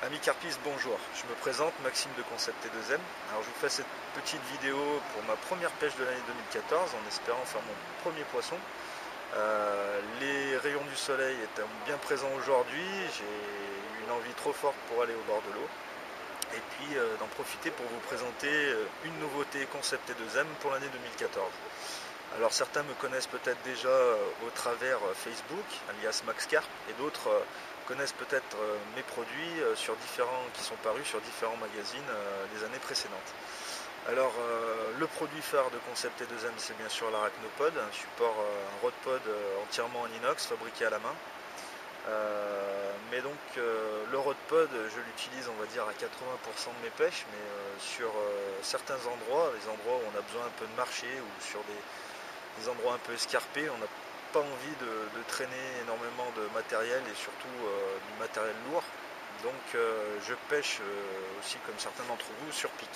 Amis carpistes, bonjour. Je me présente, Maxime de Concept T2M. Alors je vous fais cette petite vidéo pour ma première pêche de l'année 2014 en espérant faire mon premier poisson. Les rayons du soleil étant bien présents aujourd'hui, j'ai eu une envie trop forte pour aller au bord de l'eau et puis d'en profiter pour vous présenter une nouveauté Concept T2M pour l'année 2014. Alors certains me connaissent peut-être déjà au travers Facebook, alias MaxCarp, et d'autres connaissent peut-être mes produits qui sont parus sur différents magazines des années précédentes. Alors le produit phare de Concept T2M, c'est bien sûr l'Arachnopod, un support, un rodpod entièrement en inox fabriqué à la main. Mais donc le rodpod, je l'utilise on va dire à 80% de mes pêches, mais sur certains endroits, les endroits où on a besoin un peu de marcher ou sur des endroits un peu escarpés, on n'a pas envie de traîner énormément de matériel et surtout du matériel lourd. Donc je pêche aussi, comme certains d'entre vous, sur pic.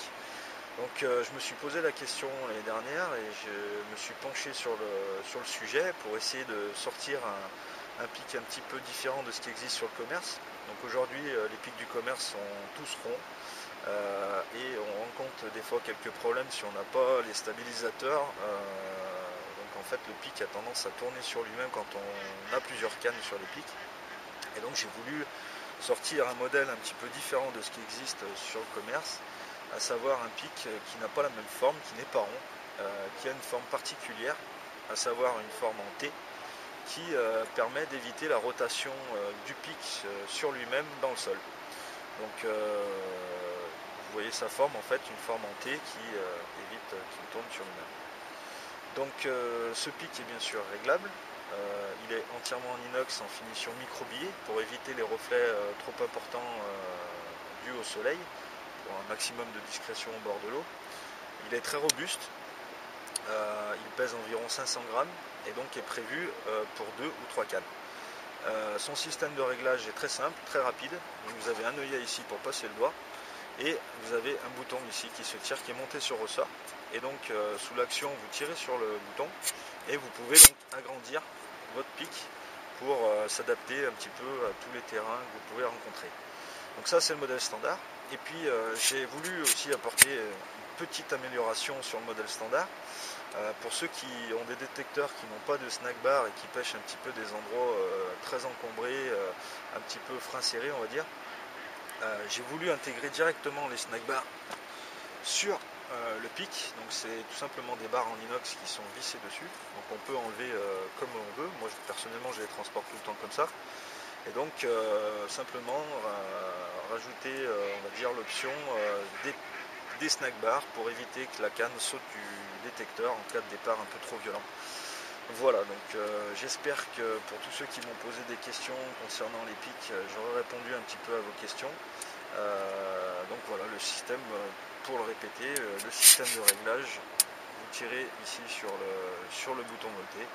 Donc je me suis posé la question l'année dernière et je me suis penché sur le sujet pour essayer de sortir un pic un petit peu différent de ce qui existe sur le commerce. Donc aujourd'hui les pics du commerce sont tous ronds et on rencontre des fois quelques problèmes si on n'a pas les stabilisateurs. Donc en fait le pic a tendance à tourner sur lui-même quand on a plusieurs cannes sur le pic. Et donc j'ai voulu sortir un modèle un petit peu différent de ce qui existe sur le commerce, à savoir un pic qui n'a pas la même forme, qui n'est pas rond, qui a une forme particulière, à savoir une forme en T, qui permet d'éviter la rotation du pic sur lui-même dans le sol. Donc vous voyez sa forme, en fait, une forme en T qui évite qu'il tourne sur lui-même. Donc ce pic est bien sûr réglable. Il est entièrement en inox en finition micro-billet pour éviter les reflets trop importants dus au soleil, pour un maximum de discrétion au bord de l'eau. Il est très robuste, il pèse environ 500 grammes et donc est prévu pour 2 ou 3 cannes. Son système de réglage est très simple, très rapide. Donc vous avez un œillet ici pour passer le doigt et vous avez un bouton ici qui se tire, qui est monté sur ressort. Et donc sous l'action, vous tirez sur le bouton et vous pouvez donc agrandir votre pic pour s'adapter un petit peu à tous les terrains que vous pouvez rencontrer. Donc ça c'est le modèle standard. Et puis j'ai voulu aussi apporter une petite amélioration sur le modèle standard. Pour ceux qui ont des détecteurs qui n'ont pas de snack bar et qui pêchent un petit peu des endroits très encombrés, un petit peu frein serré on va dire, j'ai voulu intégrer directement les snack bars sur le pic. Donc c'est tout simplement des barres en inox qui sont vissées dessus, donc on peut enlever comme on veut. Moi personnellement je les transporte tout le temps comme ça, et donc simplement rajouter on va dire l'option des snack bars pour éviter que la canne saute du détecteur en cas de départ un peu trop violent. Voilà, donc j'espère que pour tous ceux qui m'ont posé des questions concernant les pics, j'aurai répondu un petit peu à vos questions. Donc voilà, le système, pour le répéter, le système de réglage, vous tirez ici sur le bouton volté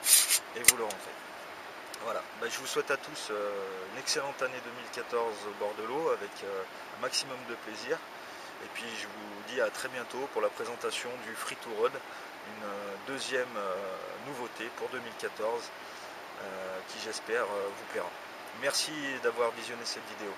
et vous le rentrez. Voilà, je vous souhaite à tous une excellente année 2014 au bord de l'eau avec un maximum de plaisir. Et puis je vous dis à très bientôt pour la présentation du Free to Rod, une deuxième nouveauté pour 2014 qui j'espère vous plaira. Merci d'avoir visionné cette vidéo.